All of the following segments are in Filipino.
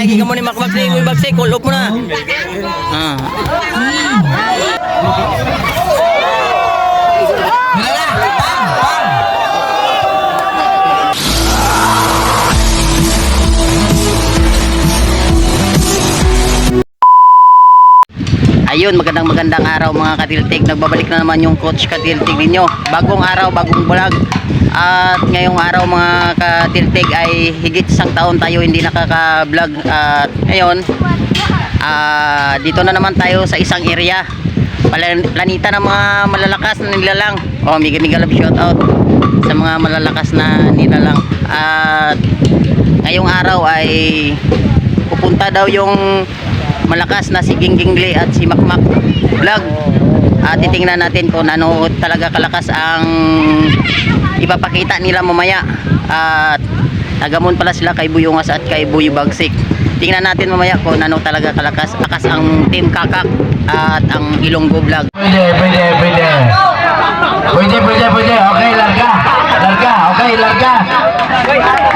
lagi ka mo ni makbagsik, bagsik, call off mo na. Ah. Ayun, magandang araw mga katiltig. Nagbabalik na naman yung coach katiltig ninyo. Bagong araw, bagong vlog. At ngayong araw mga katiltig ay higit isang taon tayo hindi nakaka-vlog. At ngayon, dito na naman tayo sa isang area. Planita ng mga malalakas na nilalang. Oh, mega love shout out sa mga malalakas na nilalang. At ngayong araw ay pupunta daw yung malakas na si Gingging Lee at si Makmak vlog. At titingnan natin kung ano talaga kalakas ang ipapakita nila mamaya. At tagamon pala sila kay Buyungas at kay Buyo Bagsik. Tingnan natin mamaya kung ano talaga kalakas ang Team Kakak at ang Ilonggo vlog. Pwede. Okay, larga. Okay, larga.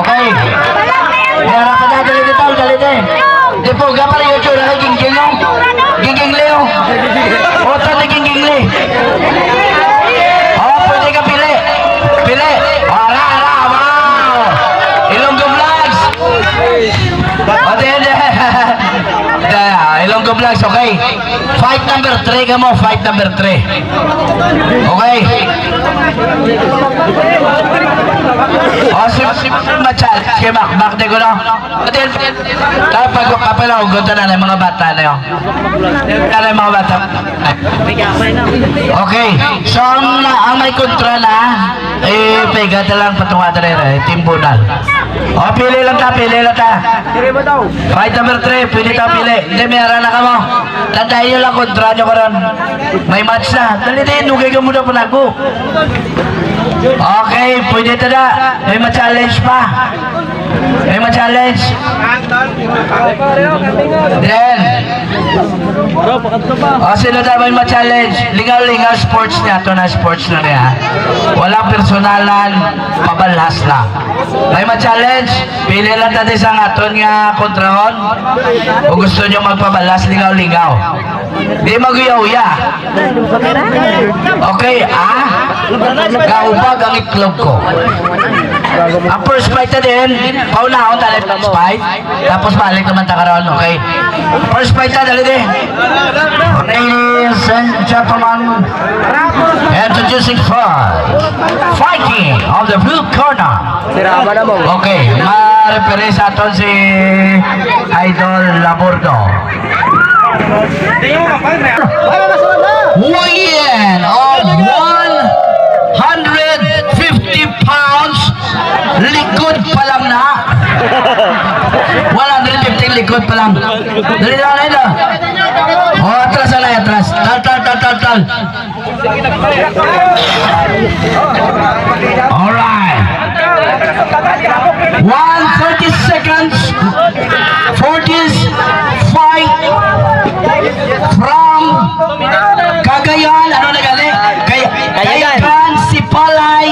Okay. Harapan na, dali din. Di po, gapal yung tsura kay Gingging Leo. Gingging Leo. Otra ni Gingging Leo. Oh, pwede ka pili. Ara, wow. Ilonggo Vlogs. Ilonggo Vlogs, okay. Fight number 3 ka mo, fight number 3. Okay. Oh, si Machal, si Makmak de ko no. Tayo pagkapala, hugot na ng mga bata na yun. Kala yung mga bata. Okay, so ang may kontra na, pega na lang patunga na rin, Team Bunal. Oh, pili lang ta. Fight number 3, pwede ta pili. Hindi, may arana ka mo. Tandaan nyo lang, kontra nyo ka ron. May match na. Dali din, nugay ka muna pa nago. Okay, pwede tada. May ma-challenge pa. Then, sino tayo may ma-challenge? Lingaw sports niya. Ito na sports na niya. Walang personalan, pabalhas lang. May ma-challenge? Pili lang natin sa aton nga kontrahon. Kung gusto nyo magpabalas, lingaw. Di mag-uya-uya. Okay, gaubag ang itlog ko. Ang first fight na din, paunahon tayo first fight, tapos balik naman takaroon, okay? First fight na, dali din. Ladies and gentlemen, introducing fighting on the blue corner. Okay, ma-referee sa aton si Idol Labordo. Weigh-in of 150 pounds, likod pa lang na. 150 likod pa lang. Dali na. Oh, atras. Tal. Alright. 130 seconds for this fight from Cagayan, Cagayan, Sipalay,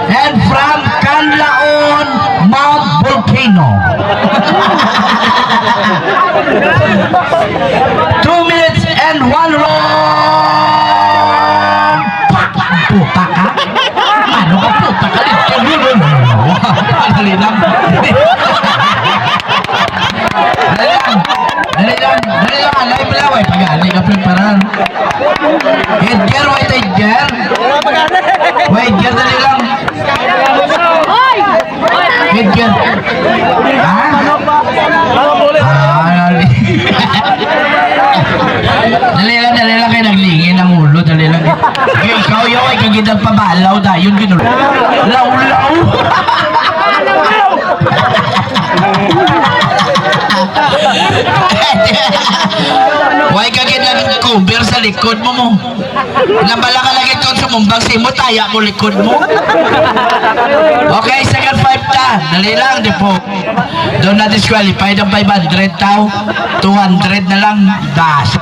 and from Canlaon, Mount Volcano. 2 minutes and 1 round. Puta ka? Ano ka puta ka? Dali lang. Live lang, pag-aali ka preparan. Edgar, wait, Edgar. Dali lang. Edgar. Dali lang kayo naglingin ang ulo, dali lang. Ikaw yung ay kagitang pabalaw dahil yun ginulo. Law. Huwag ka cover sa likod mo. Nabala ka lagi ito sa mumbang simo, taya mo likod mo. Okay, second fight na. Dali lang, di po. Doon na disqualified ang 500 tao. 200 na lang. Das.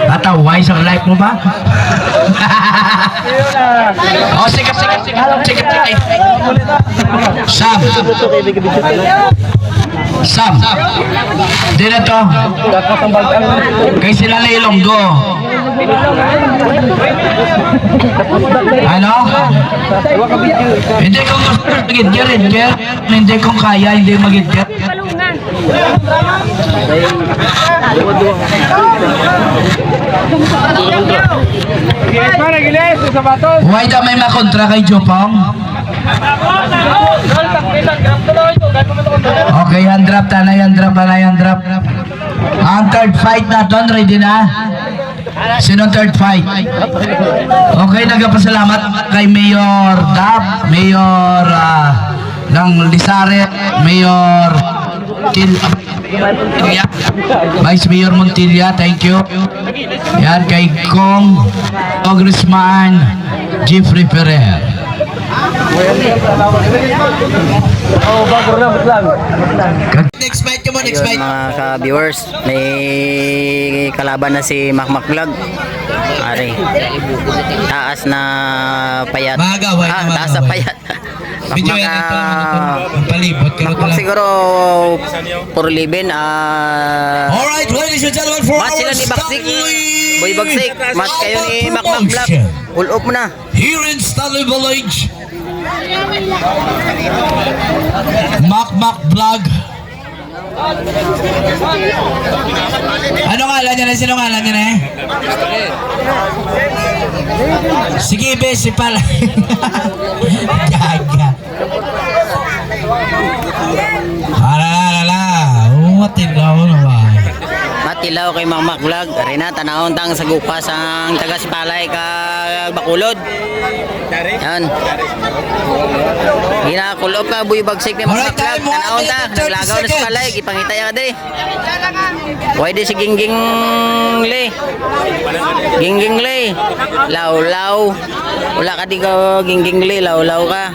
Nataway sa life mo ba? Oh, sige. Sam. Sam. Di na to. Kay sila na Ilonggo. Ano? Hindi ko gusto mag-idger. Hindi ko kaya, hindi mag-idger. Why da may makontra kay Jopong? Okay, yan drop. Ang third fight natin, ready na? Sinong third fight? Okay, nagpasalamat kay Mayor Dap, Mayor ng Lisaret, Mayor Vice Mayor Montilla, thank you. Yan kay Congressman Jeffrey Ferrer. Next fight mo, next fight. Mga ka-viewers, may kalaban na si Makmak Vlog. Ari. Taas na payat. Magaway na Taas na magaway. payat. Medyo yan ang palibot. Makmak siguro for living. Alright, ladies and gentlemen, for Match sila our ni Baksik. Stanley Boy Baksik. Match kayo ni Makmak Vlog. Pull up mo na. here in Stanley Village. Makmak Vlog. Ano ngalan niya na? Sino ngalan niya na? Sige, besi pala. Gaga. Alala. Umatilaw na ba? Matilaw kay Makmak Vlog. Arena, tanahon tang sagupas ang taga Sipalay ka Bakulod. Yan. Ginakulop ka, Boy Bagsik ni Makmak Vlog. Tanahon ta, naglagaw na Sipalay. Ipangitay ka di. Pwede si Gingging Le. Gingging Le. Law. Wala ka di ka Gingging Le. Law ka.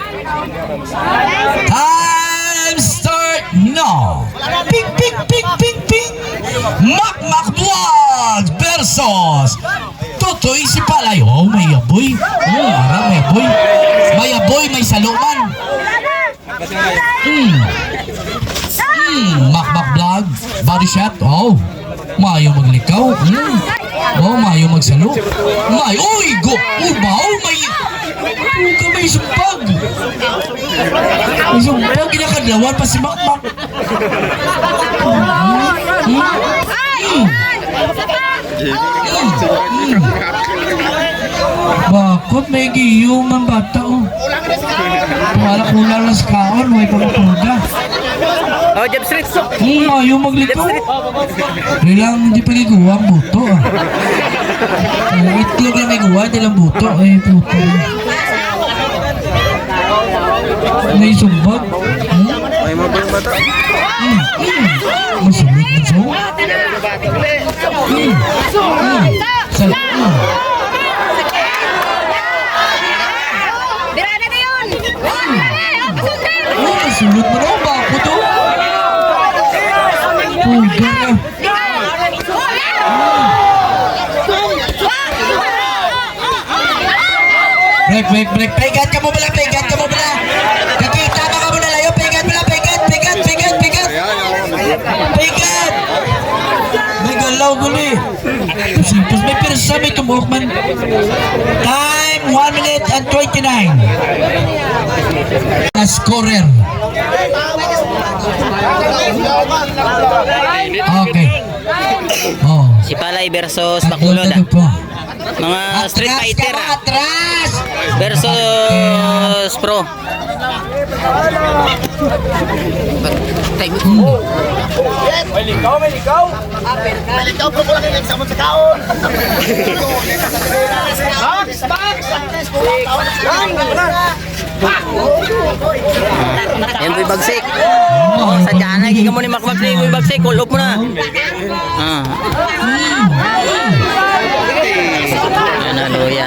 Time start now. Ping. Makmak Vlog versus Totoy Sipalay. Oh, may aboy. May aboy. May aboy, may saluman. Makmak Vlog body shot. Oh, mayo maglikaw. Oh, mayo magsalo. Uy, go. Baw, may sumpag. May sumpag, kinakadlawan pa si Makmak. Bakit may giyo man bata oh. Wala kulang lang sa kaon, may pamatuda. Oh, Jeb Street. Ayaw maglikaw. Nilang hindi pagiguwa ang buto ah. Itlog lang may guwa, hindi lang buto. Ay, puto. May sumbag. May mabang bata. Masulot na so. Birada na yun! Masulot na no, bako to. Pulgar na. Break. Pegat ka mo bala. Kakita na ka mo na layo. Pegat. May galaw guli. Pusipos. May pirsa, may tumok man. Time, 1 minute and 29. Na scorer. Okay. Oh. Sipalay versus Bakulod. Mga street fighter Atras! versus pro. May likaw. May likaw po ko lang yung samon sa kaon. Box! Yan, Boy Bagsik. Sadya na, giga mo ni Makmak ni Boy Bagsik. Call up mo na. Yan na, luya.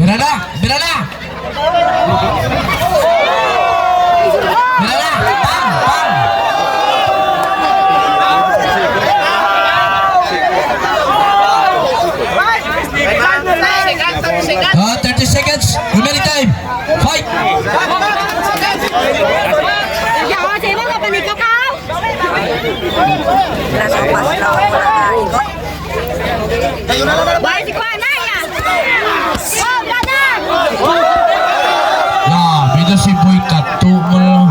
Birala! Pang! Bida si Boy Tato mo.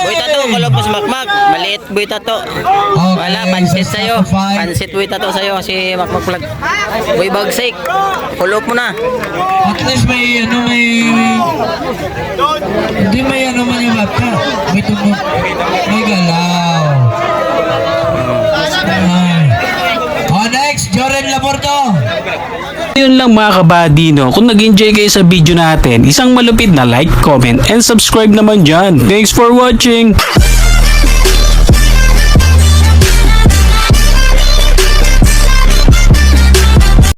Boy Tato, kulog mo sa makmak. Maliit Boy Tato. Wala, pansit sa'yo. Pansit Boy Tato sa'yo. Si makmak vlog. Boy Bagsik. Kulog mo na. At least may hindi may man yung bata. May tumok. May galaw. Next, Joren Laporto. Yun lang mga kabady, no? Kung nag-enjoy kayo sa video natin, isang malupit na like, comment, and subscribe naman dyan. Thanks for watching!